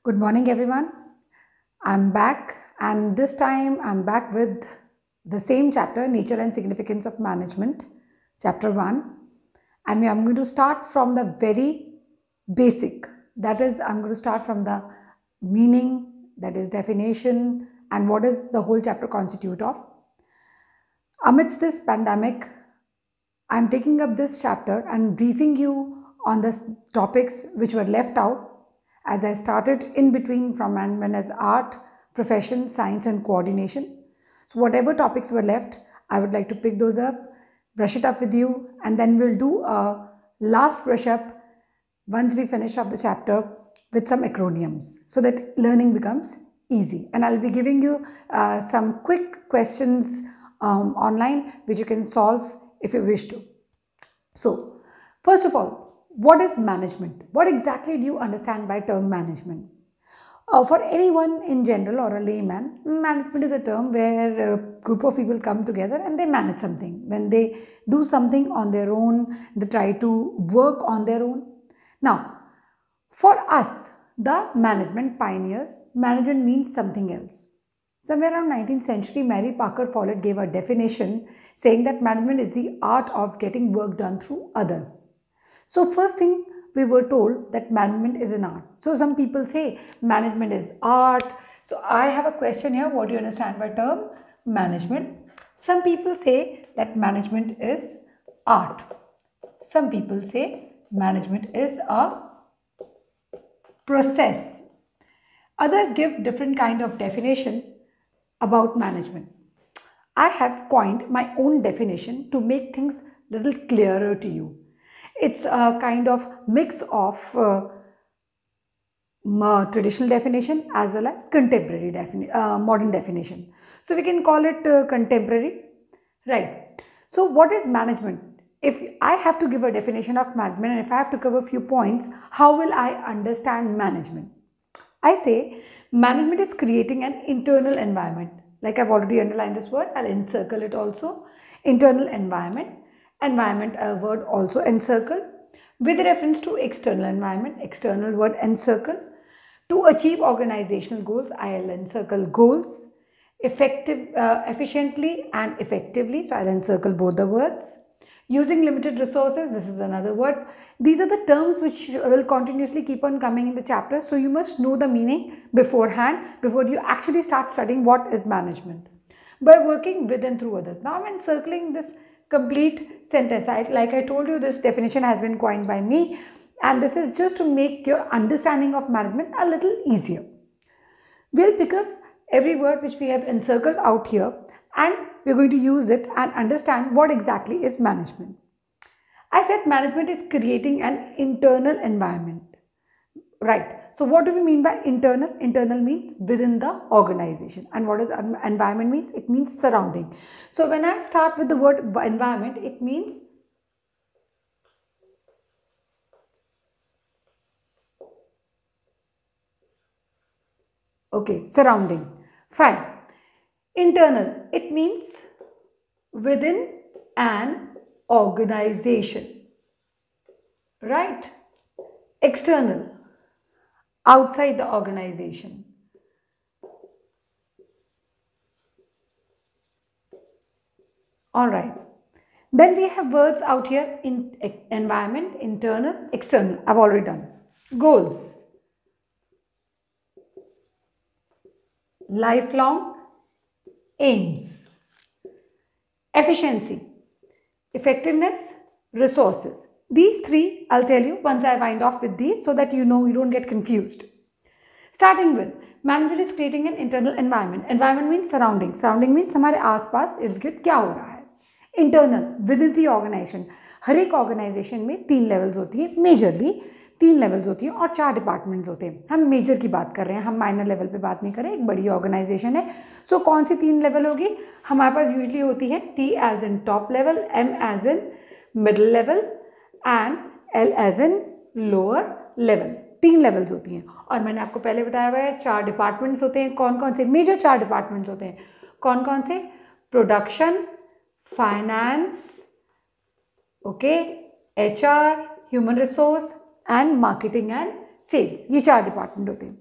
Good morning, everyone. I'm back, and this time I'm back with the same chapter, Nature and Significance of Management, chapter 1. And I'm going to start from the very basic. That is, I'm going to start from the meaning, that is, definition, and what is the whole chapter constitute of. Amidst this pandemic, I'm taking up this chapter and briefing you on the topics which were left out as I started in between from management as art, profession, science and coordination. So whatever topics were left, I would like to pick those up, brush it up with you, and then we'll do a last brush up once we finish off the chapter with some acronyms so that learning becomes easy. And I'll be giving you some quick questions online which you can solve if you wish to. So, first of all, what is management? What exactly do you understand by term management? For anyone in general or a layman, management is a term where a group of people come together and they manage something. When they do something on their own, they try to work on their own. Now, for us, the management pioneers, management means something else. Somewhere around 19th century, Mary Parker Follett gave a definition saying that management is the art of getting work done through others. So first thing, we were told that management is an art. So some people say management is art. So I have a question here. What do you understand by term management? Some people say that management is art. Some people say management is a process. Others give different kind of definition about management. I have coined my own definition to make things a little clearer to you. It's a kind of mix of traditional definition as well as contemporary modern definition. So we can call it contemporary, right? So what is management? If I have to give a definition of management and if I have to cover a few points, how will I understand management? I say management is creating an internal environment. Like I've already underlined this word, I'll encircle it also. Internal environment. Environment, a word also encircle. With reference to external environment, external word encircle. To achieve organizational goals, I'll encircle goals. Efficiently and effectively, so I'll encircle both the words. Using limited resources, this is another word. These are the terms which will continuously keep on coming in the chapter. So you must know the meaning beforehand, before you actually start studying what is management. By working with and through others. Now I'm encircling this complete sentence. Like I told you, this definition has been coined by me. And this is just to make your understanding of management a little easier. We'll pick up every word which we have encircled out here and we're going to use it and understand what exactly is management. I said management is creating an internal environment. Right. So what do we mean by internal? Internal means within the organization. And what does environment means? It means surrounding. So when I start with the word environment, it means okay, surrounding. Fine. Internal, it means within an organization. Right? External, outside the organization. Alright. Then we have words out here in environment, internal, external. I've already done. Goals. Lifelong aims. Efficiency, effectiveness, resources. These three I'll tell you once I wind off with these so that you know you don't get confused. Starting with management is creating an internal environment. Environment means surrounding. Surrounding means हमारे आसपास इर्द गिर्द क्या हो रहा है. Internal, within the organization. हर एक organization में 3 levels होती है. Majorly 3 levels होती है और 4 departments होते हैं. हम major की बात कर रहे हैं, हम minor level पे बात नहीं कर रहे. एक बड़ी organization है. So कौन सी 3 level होगी? हमारे पास usually होती है T as in top level, M as in middle level and L as in lower level. 3 levels होती हैं. और मैंने आपको पहले बताया हुआ है 4 departments होते हैं. कौन कौन से? Major 4 departments होते हैं. कौन कौन से? Production, Finance, okay, HR, Human Resource and Marketing and Sales. ये 4 डिपार्टमेंट होते हैं.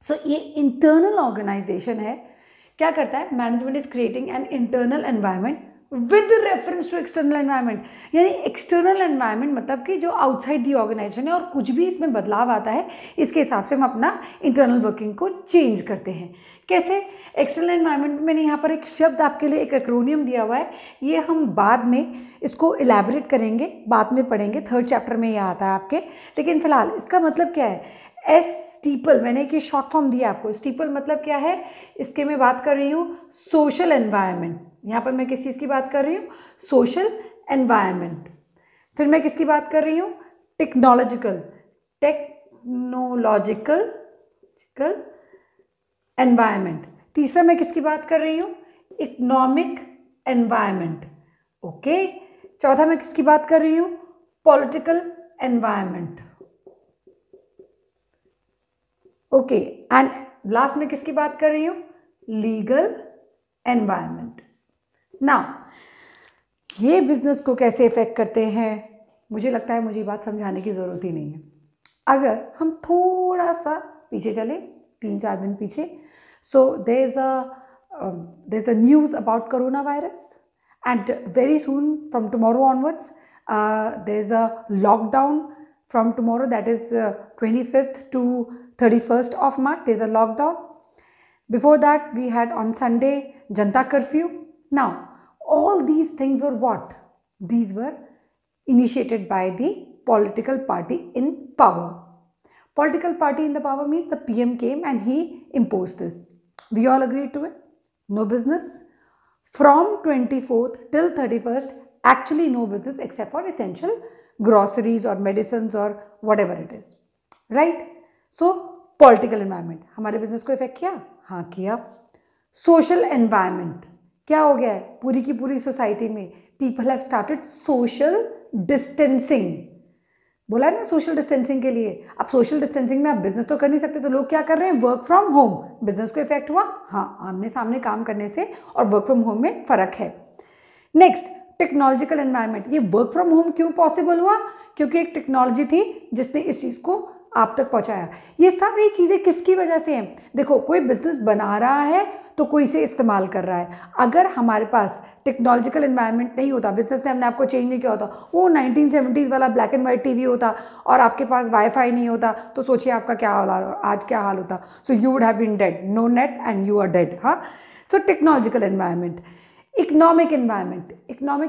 सो ये इंटरनल ऑर्गेनाइजेशन है, क्या करता है, management is creating an internal environment with reference to external environment. यानी एक्सटर्नल एनवायरनमेंट मतलब कि जो आउटसाइड दी ऑर्गेनाइजेशन है और कुछ भी इसमें बदलाव आता है इसके हिसाब से हम अपना इंटरनल वर्किंग को चेंज करते हैं। कैसे? एक्सटर्नल एनवायरनमेंट में यहाँ पर एक शब्द आपके लिए, एक एक्रोनियम दिया हुआ है, ये हम बाद में इसको इलेबोरेट करेंगे, बाद में पढ़ेंगे, 3rd चैप्टर में ये आता है आपके। लेकिन फिलहाल इसका मतलब क्या है? स्टीपल, मैंने एक शॉर्ट फॉर्म दिया आपको। स्टीपल मतलब क्या है? इसके मैं बात कर रही हूँ सोशल एनवायरनमेंट। यहाँ पर मैं किस चीज़ की बात कर रही हूँ? Social environment. फिर मैं किसकी बात कर रही हूँ? Technological environment. तीसरा मैं किसकी बात कर रही हूँ? Economic environment. ओके। चौथा मैं किसकी बात कर रही हूँ? Political environment. Okay. And last में किसकी बात कर रही हूँ? Legal environment. नाउ ये बिजनेस को कैसे इफेक्ट करते हैं, मुझे लगता है मुझे बात समझाने की ज़रूरत ही नहीं है। अगर हम थोड़ा सा पीछे चले, 3-4 दिन पीछे, so there is a news about corona virus and very soon from tomorrow onwards there is a lockdown from tomorrow, that is 25th to 31st of March, there is a lockdown. Before that we had on Sunday Janta curfew. Now all these things were what? These were initiated by the political party in power. Political party in the power means the PM came and he imposed this. We all agreed to it. No business from 24th till 31st, actually no business except for essential groceries or medicines or whatever it is, right? So political environment हमारे business को effect किया? हाँ किया। Social environment क्या हो गया है? पूरी की पूरी सोसाइटी में people have started social distancing. बोला ना सोशल डिस्टेंसिंग के लिए। अब सोशल डिस्टेंसिंग में आप बिजनेस तो कर नहीं सकते, तो लोग क्या कर रहे हैं? Work from home. बिजनेस को इफेक्ट हुआ? हाँ, आमने सामने काम करने से और वर्क फ्रॉम होम में फर्क है। Next, technological environment. ये वर्क फ्रॉम होम क्यों पॉसिबल हुआ? क्योंकि एक टेक्नोलॉजी थी जिसने इस चीज़ को आप तक पहुंचाया। ये सारी चीज़ें किसकी वजह से हैं? देखो, कोई बिजनेस बना रहा है तो कोई इसे इस्तेमाल कर रहा है। अगर हमारे पास टेक्नोलॉजिकल एनवायरनमेंट नहीं होता, बिजनेस ने अपने आप को चेंज नहीं किया होता, वो 1970s वाला ब्लैक एंड वाइट टीवी होता और आपके पास वाईफाई नहीं होता, तो सोचिए आपका क्या हाल, आज क्या हाल होता। So you would have been dead, no net and you are dead. हाँ, so technological environment. Economic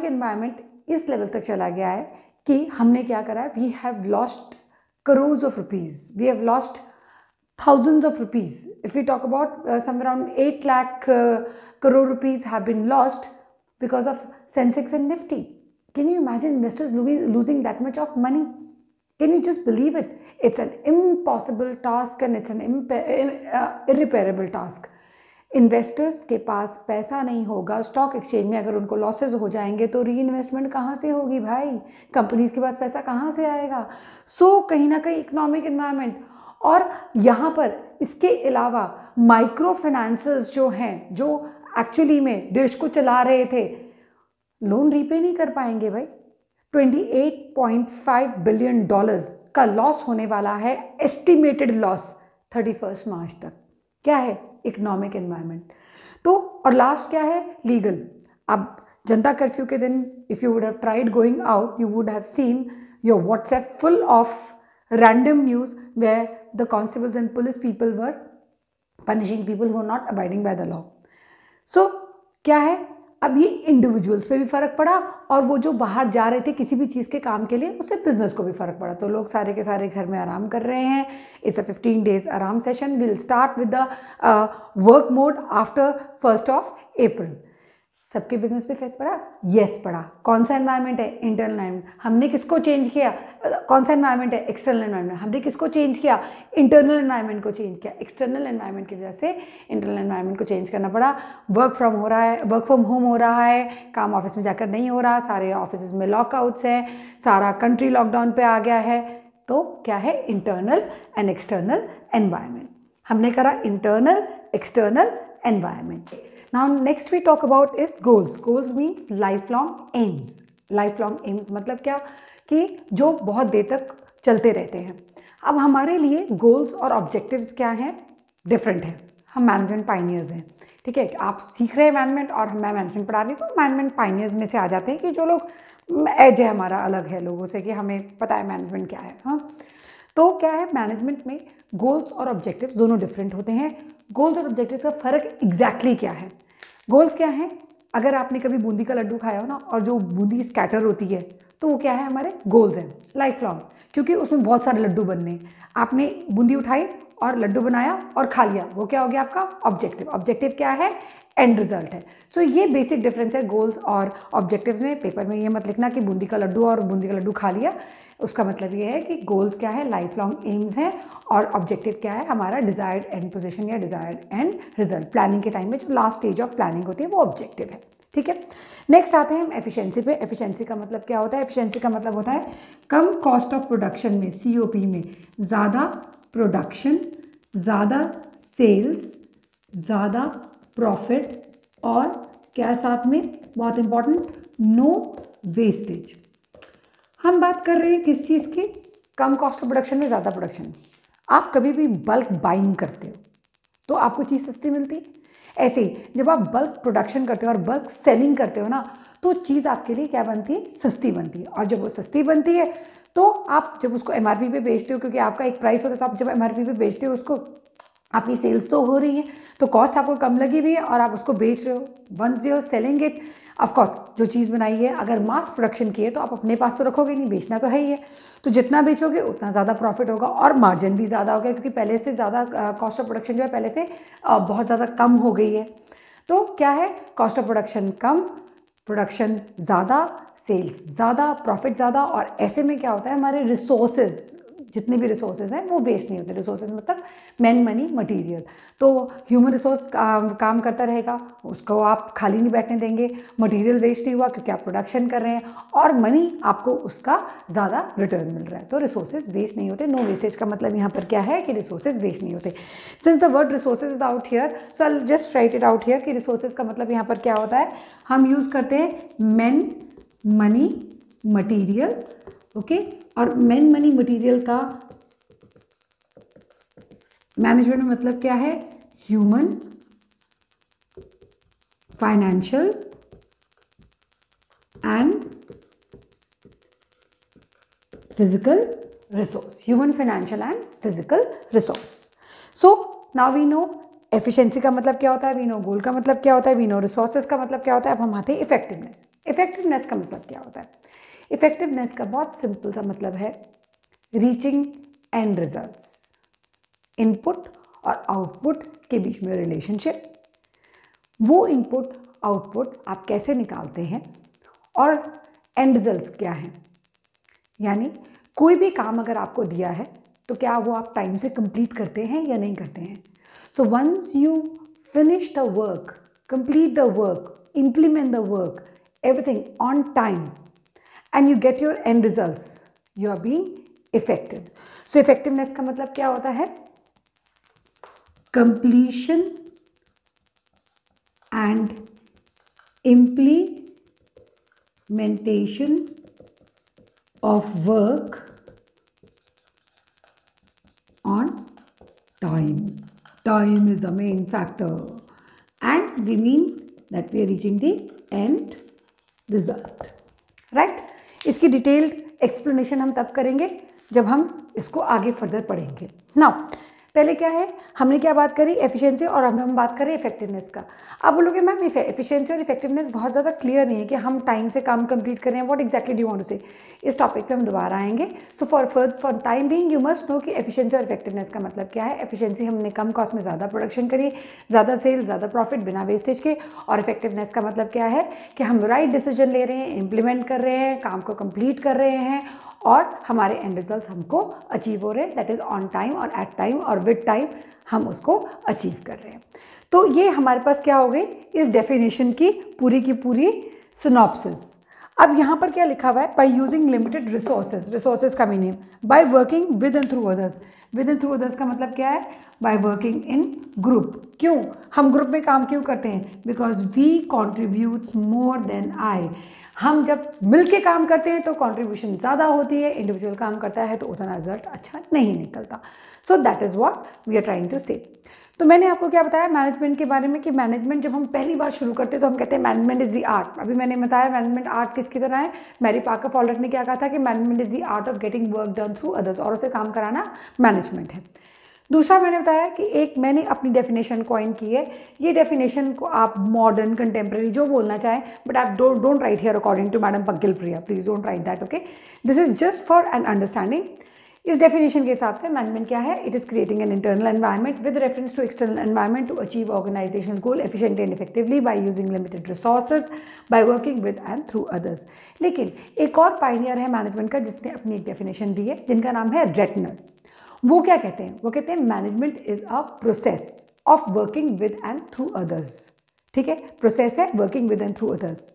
environment इस लेवल तक चला गया है कि हमने क्या करा है? We have lost crores of rupees, we have lost thousands of rupees. If we talk about some around 8 lakh crore rupees have been lost because of Sensex and Nifty. Can you imagine investors losing that much of money? Can you just believe it? It's an impossible task and it's an irreparable task. Investors के पास पैसा नहीं होगा, stock exchange में अगर उनको losses हो जाएंगे तो री इन्वेस्टमेंट कहाँ से होगी भाई? कंपनीज के पास पैसा कहाँ से आएगा? सो कहीं ना कहीं इकोनॉमिक एनवायरनमेंट। और यहाँ पर इसके अलावा माइक्रो फाइनेंसर्स जो हैं, जो एक्चुअली में देश को चला रहे थे, लोन रीपे नहीं कर पाएंगे भाई। $28.5 बिलियन का लॉस होने वाला है, एस्टिमेटेड लॉस 31 मार्च तक। क्या है? Economic environment. तो और लास्ट क्या है? लीगल। अब जनता कर्फ्यू के दिन if you would have tried going out, you would have seen your WhatsApp full of random news where the constables and police people were punishing people who are not abiding by the law. So क्या है? अब ये individuals पे भी फ़र्क पड़ा और वो जो बाहर जा रहे थे किसी भी चीज़ के काम के लिए, उससे बिजनेस को भी फ़र्क पड़ा। तो लोग सारे के सारे घर में आराम कर रहे हैं। इट्स अ 15 days आराम session. Will start with the work mode after 1st of April। सबके बिजनेस पे इफेक्ट पड़ा? यस पड़ा। कौन सा एनवायरनमेंट है? Internal environment. हमने किसको चेंज किया? कौन सा एनवायरनमेंट है? External environment. हमने किसको चेंज किया? इंटरनल एनवायरनमेंट को चेंज किया। एक्सटर्नल एनवायरनमेंट की वजह से इंटरनल एनवायरनमेंट को चेंज करना पड़ा। वर्क फ्रॉम होम हो रहा है, काम ऑफिस में जाकर नहीं हो रहा, सारे ऑफिस में लॉकआउट्स हैं, सारा कंट्री लॉकडाउन पे आ गया है। तो क्या है? Internal and external environment. हमने करा internal external environment. Now next we talk about is goals. Goals means lifelong aims. Lifelong aims मतलब क्या? कि जो बहुत देर तक चलते रहते हैं। अब हमारे लिए गोल्स और ऑब्जेक्टिव्स क्या हैं? डिफरेंट है, हम मैनेजमेंट पाइनियर्स हैं, ठीक है। आप सीख रहे हैं मैनेजमेंट और मैं मैनेजमेंट पढ़ा रही हूँ, तो मैनेजमेंट पाइनियर्स में से आ जाते हैं कि जो लोग एज है हमारा अलग है लोगों से, कि हमें पता है मैनेजमेंट क्या है। हाँ, तो क्या है, मैनेजमेंट में गोल्स और ऑब्जेक्टिव्स दोनों डिफरेंट होते हैं। गोल्स और ऑब्जेक्टिव्स का फ़र्क एग्जैक्टली क्या है? गोल्स क्या है? अगर आपने कभी बूंदी का लड्डू खाया हो ना, और जो बूंदी स्कैटर होती है, तो वो क्या है, हमारे गोल्स हैं लाइफ लॉन्ग, क्योंकि उसमें बहुत सारे लड्डू बनने हैं। आपने बूंदी उठाई और लड्डू बनाया और खा लिया, वो क्या हो गया आपका ऑब्जेक्टिव। ऑब्जेक्टिव क्या है? एंड रिजल्ट है। सो ये बेसिक डिफरेंस है गोल्स और ऑब्जेक्टिव्स में। पेपर में ये मत लिखना कि बूंदी का लड्डू और बूंदी का लड्डू खा लिया। उसका मतलब ये है कि गोल्स क्या है, लाइफ लॉन्ग एम्स हैं, और ऑब्जेक्टिव क्या है, हमारा डिजायर्ड एंड पोजीशन या डिजायर्ड एंड रिजल्ट। प्लानिंग के टाइम में जो लास्ट स्टेज ऑफ प्लानिंग होती है वो ऑब्जेक्टिव है, ठीक है। नेक्स्ट आते हैं हम एफिशिएंसी पे। एफिशिएंसी का मतलब क्या होता है? एफिशिएंसी का मतलब होता है कम कॉस्ट ऑफ प्रोडक्शन में, COP में, ज़्यादा प्रोडक्शन, ज़्यादा सेल्स, ज़्यादा प्रॉफिट, और क्या साथ में बहुत इंपॉर्टेंट, नो वेस्टेज। हम बात कर रहे हैं किस चीज़ की? कम कॉस्ट ऑफ प्रोडक्शन में ज़्यादा प्रोडक्शन। आप कभी भी बल्क बाइंग करते हो तो आपको चीज़ सस्ती मिलती है। ऐसे ही जब आप बल्क प्रोडक्शन करते हो और बल्क सेलिंग करते हो ना, तो चीज़ आपके लिए क्या बनती है? सस्ती बनती है। और जब वो सस्ती बनती है तो आप जब उसको MRP पे बेचते हो, क्योंकि आपका एक प्राइस होता है, तो आप जब MRP पे बेचते हो उसको, आपकी सेल्स तो हो रही है, तो कॉस्ट आपको कम लगी हुई है और आप उसको बेच रहे हो। Once you are selling it, of course जो चीज़ बनाई है अगर मास प्रोडक्शन की है तो आप अपने पास तो रखोगे नहीं, बेचना तो है ही है, तो जितना बेचोगे उतना ज़्यादा प्रॉफिट होगा और मार्जिन भी ज़्यादा होगा, क्योंकि पहले से ज़्यादा कॉस्ट ऑफ प्रोडक्शन जो है पहले से बहुत ज़्यादा कम हो गई है। तो क्या है, cost of production come, production ज़्यादा, सेल्स ज़्यादा, प्रॉफिट ज़्यादा। और ऐसे में क्या होता है, हमारे रिसोर्सेज, जितने भी रिसोर्सेज हैं वो वेस्ट नहीं होते। रिसोर्सेज मतलब मैन, मनी, मटेरियल। तो ह्यूमन रिसोर्स काम करता रहेगा, उसको आप खाली नहीं बैठने देंगे। मटेरियल वेस्ट नहीं हुआ क्योंकि आप प्रोडक्शन कर रहे हैं, और मनी आपको उसका ज़्यादा रिटर्न मिल रहा है। तो रिसोर्सेज वेस्ट नहीं होते। नो वेस्टेज का मतलब यहाँ पर क्या है कि रिसोर्सेज वेस्ट नहीं होते। Since the word resources is out here, so I will just right it out here कि रिसोर्सेज का मतलब यहाँ पर क्या होता है। हम यूज़ करते हैं मैन, मनी, मटीरियल, ओके। और मैन, मनी, मटीरियल का मैनेजमेंट में मतलब क्या है? Human, financial and physical resource. Human, financial and physical resource. So now we know efficiency का मतलब क्या होता है, वी नो गोल का मतलब क्या होता है, वी नो रिसोर्सेज का मतलब क्या होता है। अब हम आते हैं इफेक्टिवनेस। इफेक्टिवनेस का मतलब क्या होता है? इफेक्टिवनेस का बहुत सिंपल सा मतलब है रीचिंग एंड रिजल्ट्स। इनपुट और आउटपुट के बीच में रिलेशनशिप, वो इनपुट आउटपुट आप कैसे निकालते हैं, और एंड रिजल्ट्स क्या हैं। यानी कोई भी काम अगर आपको दिया है तो क्या वो आप टाइम से कंप्लीट करते हैं या नहीं करते हैं। So once you finish the work, complete the work, implement the work, everything on time, and you get your end results, you are being effective. So effectiveness का मतलब क्या होता है? completion and implementation of work on time. Time is the main factor, and we mean that we are reaching the end result, right? इसकी detailed explanation हम तब करेंगे जब हम इसको आगे फर्दर पढ़ेंगे। नाउ पहले क्या है, हमने क्या बात करी, एफिशिएंसी, और अब हम बात करें इफेक्टिवनेस का। अब बोलोगे मैम एफिशिएंसी और इफेक्टिवनेस बहुत ज़्यादा क्लियर नहीं है कि हम टाइम से काम कंप्लीट कर रहे हैं, what exactly do you want to say. इस टॉपिक पे हम दोबारा आएंगे। So for time being you must know कि एफिशिएंसी और इफेक्टिवनेस का मतलब क्या है। एफिशिएंसी हमने कम कॉस्ट में ज़्यादा प्रोडक्शन करी, ज़्यादा सेल, ज़्यादा प्रॉफिट बिना वेस्टेज के। और इफेक्टिवनेस का मतलब क्या है कि हम राइट डिसीजन ले रहे हैं, इंप्लीमेंट कर रहे हैं, काम को कंप्लीट कर रहे हैं, और हमारे एंड रिजल्ट्स हमको अचीव हो रहे हैं, दैट इज़ ऑन टाइम और एट टाइम और विद टाइम हम उसको अचीव कर रहे हैं। तो ये हमारे पास क्या हो गई, इस डेफिनेशन की पूरी सिनॉप्सिस। अब यहाँ पर क्या लिखा हुआ है, by using limited resources. Resources का meaning by working with and through others. With and through others का मतलब क्या है, बाय वर्किंग इन ग्रुप। क्यों हम ग्रुप में काम क्यों करते हैं? Because we contributes more than I. हम जब मिल के काम करते हैं तो कंट्रीब्यूशन ज़्यादा होती है, इंडिविजुअल काम करता है तो उतना रिजल्ट अच्छा नहीं निकलता. So that is what we are trying to say. तो मैंने आपको क्या बताया मैनेजमेंट के बारे में कि मैनेजमेंट जब हम पहली बार शुरू करते हैं तो हम कहते हैं मैनेजमेंट इज़ द आर्ट. अभी मैंने बताया मैनेजमेंट आर्ट किसकी तरह है. मैरी पार्कर फॉल्डर ने क्या कहा था कि management is the art of getting work done through others, और उसे काम कराना मैनेजमेंट है. दूसरा मैंने बताया कि एक मैंने अपनी डेफिनेशन कॉइन की है. ये डेफिनेशन को आप मॉडर्न कंटेम्प्रेरी जो बोलना चाहें, बट आप don't write here according to madam Pankil Priya, please don't write that. Okay, this is just for an understanding. इस डेफिनेशन के हिसाब से मैनेजमेंट क्या है. It is creating an internal environment with reference to external environment to achieve organisational goal efficiently and effectively by using limited resources by working with and through others. लेकिन एक और Pioneer है management का जिसने अपनी एक डेफिनेशन दी है, जिनका नाम है रेटनर. वो क्या कहते हैं, वो कहते हैं management is a process of working with and through others. ठीक है, प्रोसेस है working with and through others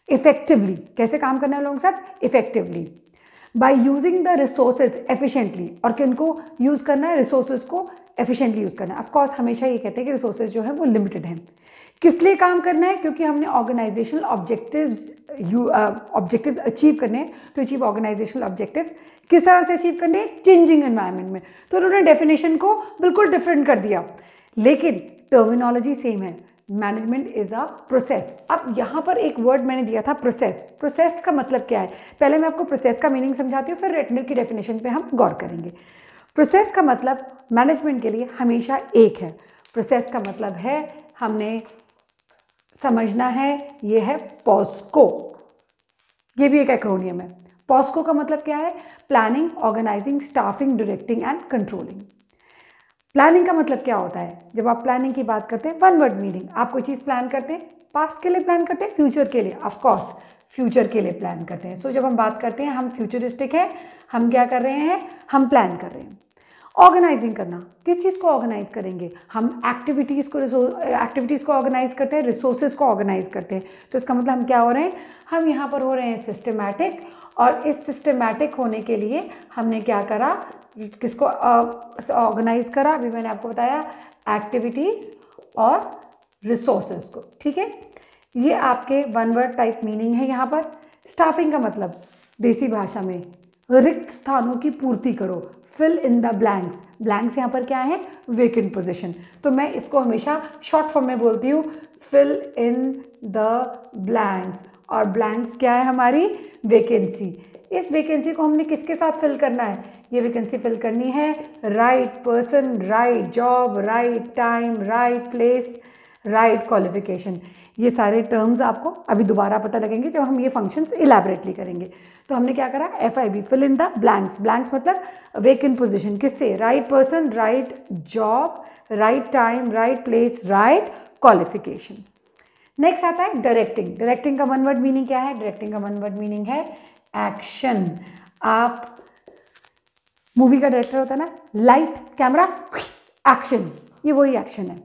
effectively. कैसे काम करना है लोगों के साथ, effectively by using the resources efficiently. और किनको यूज करना है, रिसोर्सेज को एफिशिएंटली यूज करना है. ऑफकोर्स हमेशा ये कहते हैं कि रिसोर्सेज जो है वो लिमिटेड हैं. किस लिए काम करना है, क्योंकि हमने ऑर्गेनाइजेशनल ऑब्जेक्टिव्स अचीव करने हैं. तो अचीव ऑर्गेनाइजेशनल ऑब्जेक्टिव्स किस तरह से अचीव करने हैं, चेंजिंग एनवायरनमेंट में. तो उन्होंने डेफिनेशन को बिल्कुल डिफरेंट कर दिया, लेकिन टर्मिनोलॉजी सेम है. Management is a process. अब यहाँ पर एक वर्ड मैंने दिया था प्रोसेस. प्रोसेस का मतलब क्या है, पहले मैं आपको प्रोसेस का मीनिंग समझाती हूँ, फिर रेटनर की डेफिनेशन पे हम गौर करेंगे. प्रोसेस का मतलब मैनेजमेंट के लिए हमेशा एक है. प्रोसेस का मतलब है, हमने समझना है, ये है पॉस्को. ये भी एक एक्रोनियम है. पॉस्को का मतलब क्या है, planning, organising, staffing, directing and controlling. Planning का मतलब क्या होता है, जब आप प्लानिंग की बात करते हैं, वन वर्ड मीनिंग, आप कोई चीज़ प्लान करते हैं, पास्ट के लिए प्लान करते हैं, फ्यूचर के लिए, ऑफकोर्स फ्यूचर के लिए प्लान करते हैं. सो जब हम बात करते हैं, हम फ्यूचरिस्टिक है, हम क्या कर रहे हैं, हम प्लान कर रहे हैं. ऑर्गेनाइजिंग करना, किस चीज़ को ऑर्गेनाइज करेंगे, हम एक्टिविटीज़ को ऑर्गेनाइज करते हैं, रिसोर्सेज को ऑर्गेनाइज करते हैं. तो इसका मतलब हम क्या हो रहे हैं, हम यहाँ पर हो रहे हैं सिस्टमैटिक. और इस सिस्टमैटिक होने के लिए हमने क्या करा, किसको ऑर्गेनाइज करा, अभी मैंने आपको बताया एक्टिविटीज़ और रिसोर्सेज को. ठीक है, ये आपके वन वर्ड टाइप मीनिंग है. यहाँ पर स्टाफिंग का मतलब देसी भाषा में रिक्त स्थानों की पूर्ति करो, fill in the blanks. Blanks यहाँ पर क्या है, वेकेंट पोजीशन. तो मैं इसको हमेशा शॉर्ट फॉर्म में बोलती हूँ, फिल इन द ब्लैंक्स. और ब्लैंक्स क्या है, हमारी वैकेंसी. इस वैकेंसी को हमने किसके साथ फिल करना है, ये वैकेंसी फिल करनी है right person, right job, right time, right place, right qualification. ये सारे टर्म्स आपको अभी दोबारा पता लगेंगे जब हम ये फंक्शंस इलैबोरेटली करेंगे. तो हमने क्या करा, FIB, fill in the blanks. Blanks मतलब वेकेंट पोजीशन, किससे, right person, right job, right time, right place, right qualification. Next आता है डायरेक्टिंग. डायरेक्टिंग का वन वर्ड मीनिंग क्या है, डायरेक्टिंग का वन वर्ड मीनिंग है एक्शन. आप मूवी का डायरेक्टर होता है ना, लाइट कैमरा एक्शन, ये वही एक्शन है.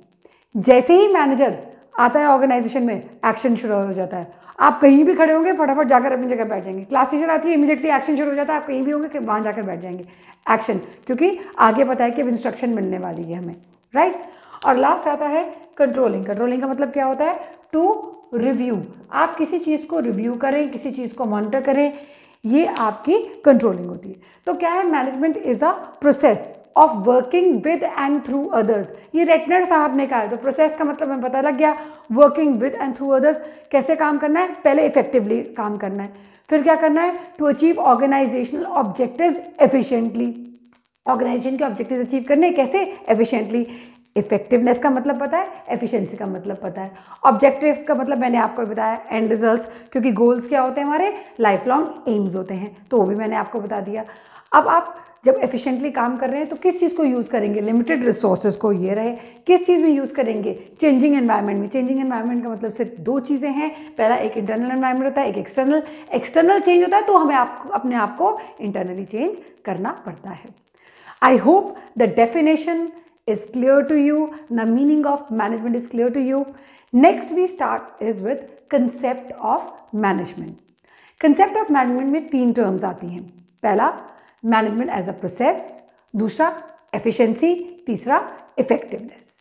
जैसे ही मैनेजर आता है ऑर्गेनाइजेशन में, एक्शन शुरू हो जाता है. आप कहीं भी खड़े होंगे, फटाफट जाकर अपनी जगह बैठ जाएंगे. क्लास टीचर आती है, इमीडिएटली एक्शन शुरू हो जाता है. आप कहीं भी होंगे कि वहाँ जाकर बैठ जाएंगे, एक्शन, क्योंकि आगे पता है कि अब इंस्ट्रक्शन मिलने वाली है हमें, राइट. और लास्ट आता है कंट्रोलिंग. कंट्रोलिंग का मतलब क्या होता है, टू रिव्यू. आप किसी चीज़ को रिव्यू करें, किसी चीज़ को मॉनिटर करें, ये आपकी कंट्रोलिंग होती है. तो क्या है, management is a process of working with and through others. ये रेटनर साहब ने कहा है. तो प्रोसेस का मतलब हमें पता लग गया, working with and through others. कैसे काम करना है, पहले इफेक्टिवली काम करना है, फिर क्या करना है, to achieve organisational objectives efficiently. Organisation के ऑब्जेक्टिव्स अचीव करने कैसे, एफिशिएंटली. इफेक्टिवनेस का मतलब पता है, एफिशिएंसी का मतलब पता है. ऑब्जेक्टिव्स का मतलब मैंने आपको बताया, एंड रिजल्ट्स, क्योंकि गोल्स क्या होते हैं, हमारे लाइफ लॉन्ग एम्स होते हैं, तो वो भी मैंने आपको बता दिया. अब आप जब एफिशिएंटली काम कर रहे हैं तो किस चीज़ को यूज़ करेंगे, लिमिटेड रिसोर्सेज को, ये रहे. किस चीज़ में यूज़ करेंगे, चेंजिंग एनवायरनमेंट में. चेंजिंग एनवायरनमेंट का मतलब सिर्फ दो चीज़ें हैं. पहला एक इंटरनल एनवायरनमेंट होता है, एक एक्सटर्नल. एक्सटर्नल चेंज होता है तो हमें अपने आप को इंटरनली चेंज करना पड़ता है. I hope the definition is clear to you, the meaning of management is clear to you. Next we start is with concept of management. Concept of management में तीन terms आती हैं. पहला management as a process, दूसरा efficiency, तीसरा effectiveness.